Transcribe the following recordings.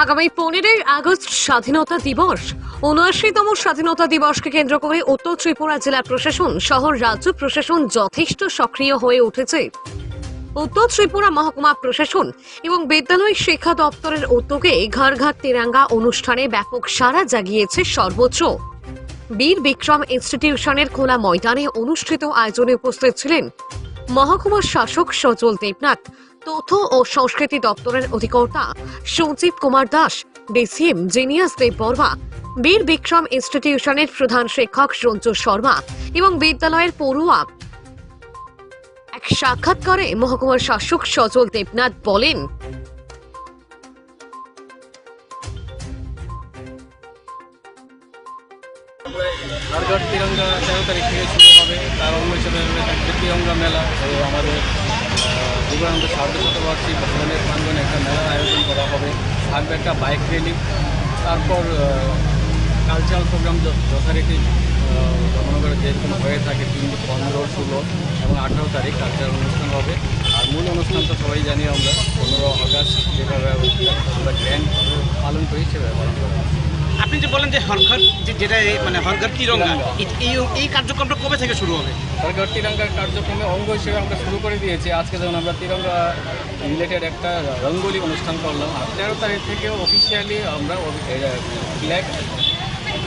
আগামী 15ই আগস্ট স্বাধীনতা দিবস। ৭৯তম স্বাধীনতা দিবসকে কেন্দ্র করে উত্তর ত্রিপুরা জেলা প্রশাসন শহর রাজ্য প্রশাসন যথেষ্ট সক্রিয় হয়ে উঠেছে। উত্তর ত্রিপুরা মহকুমা প্রশাসন এবং বিদ্যালয় শিক্ষা দপ্তরের উদ্যোগে ঘর ঘর তিরঙ্গা অনুষ্ঠানে ব্যাপক সাড়া জাগিয়েছে সর্বত্র। বীর বিক্রম ইনস্টিটিউশনের খোলা ময়দানে অনুষ্ঠিত আয়োজনে উপস্থিত ছিলেন মহকুমা শাসক সজল দেবনাথ, তথ্য ও সংস্কৃতি দপ্তরের অধিকর্তা সঞ্জীব কুমার দাস, ডিসিএম জিনিয়াস দেব বর্মা, বীর বিক্রম ইনস্টিটিউশনের প্রধান শিক্ষক সঞ্জু শর্মা এবং বিদ্যালয়ের পড়ুয়া। এক সাক্ষাৎকারে মহকুমার শাসক সজল দেবনাথ বলেন, ঘর তিরঙ্গা 13 তারিখ থেকে শুরু হবে। তার অঙ্গ হিসেবে থাকবে তিরঙ্গা মেলা এবং আমাদের বিবেকানন্দ সার্ধশতবার্ষিক ভবনের প্রাঙ্গনে একটা মেলার আয়োজন করা হবে। থাকবে একটা বাইক র্যালি, তারপর কালচারাল প্রোগ্রাম যথারীতি ধর্মনগরে যেরকম হয়ে থাকে 3, 15, 16 এবং 18 তারিখ কালচারাল অনুষ্ঠান হবে। আর মূল অনুষ্ঠান তো সবাই জানি আমরা 15 আগস্ট যেভাবে আমরা গ্র্যান্ড পালন করি সেভাবে পালন করা হবে। আপনি যে বলেন যে হরঘর যেটা মানে হরঘর তিরঙ্গা, এই কার্যক্রমটা কবে থেকে শুরু হবে? হরঘর তিরঙ্গার কার্যক্রমে অঙ্গ হিসেবে আমরা শুরু করে দিয়েছি। আজকে যেমন আমরা তিরঙ্গা রিলেটেড একটা রঙ্গোলি অনুষ্ঠান করলাম, আর 13 তারিখ থেকে অফিসিয়ালি আমরা ফ্ল্যাগ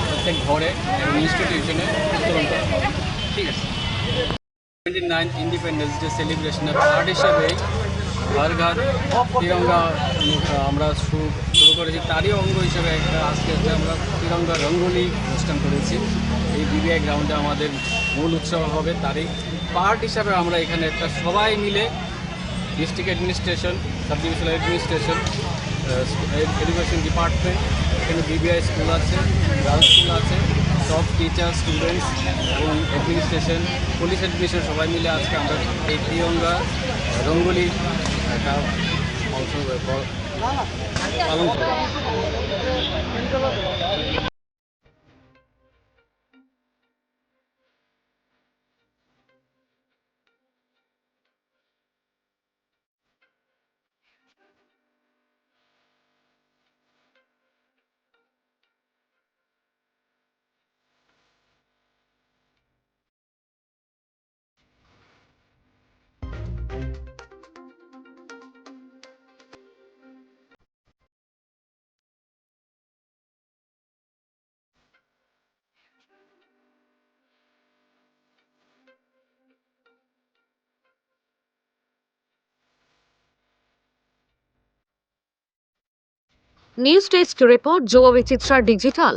প্রত্যেক ঘরে এবং ইনস্টিটিউশনে উত্তোলন করা হবে। ঠিক আছে। 29th ইন্ডিপেন্ডেন্স ডে সেলিব্রেশনের পার্ট হিসেবেই ঘর ঘর তিরঙ্গা আমরা শুরু করেছি। তারই অঙ্গ হিসেবে একটা আজকে আমরা তিরঙ্গা রঙ্গোলি অনুষ্ঠান করেছি। এই বিবিআই গ্রাউন্ডে আমাদের মূল উৎসব হবে। তারই পার্ট হিসাবে আমরা এখানে একটা সবাই মিলে district administration, sub divisional administration, education department, এখানে বিবিআই স্কুল আছে, গার্লস স্কুল আছে, সব টিচার, স্টুডেন্টস এবং অ্যাডমিনিস্ট্রেশন, পুলিশ অ্যাডমিনিস্ট্রেশন সবাই মিলে আজকে আমরা এই তিরঙ্গা রঙ্গোলি একটা অংশ পালন করি। নিউজ ডেস্ক রিপোর্ট, যুব বিচিত্রা ডিজিটাল।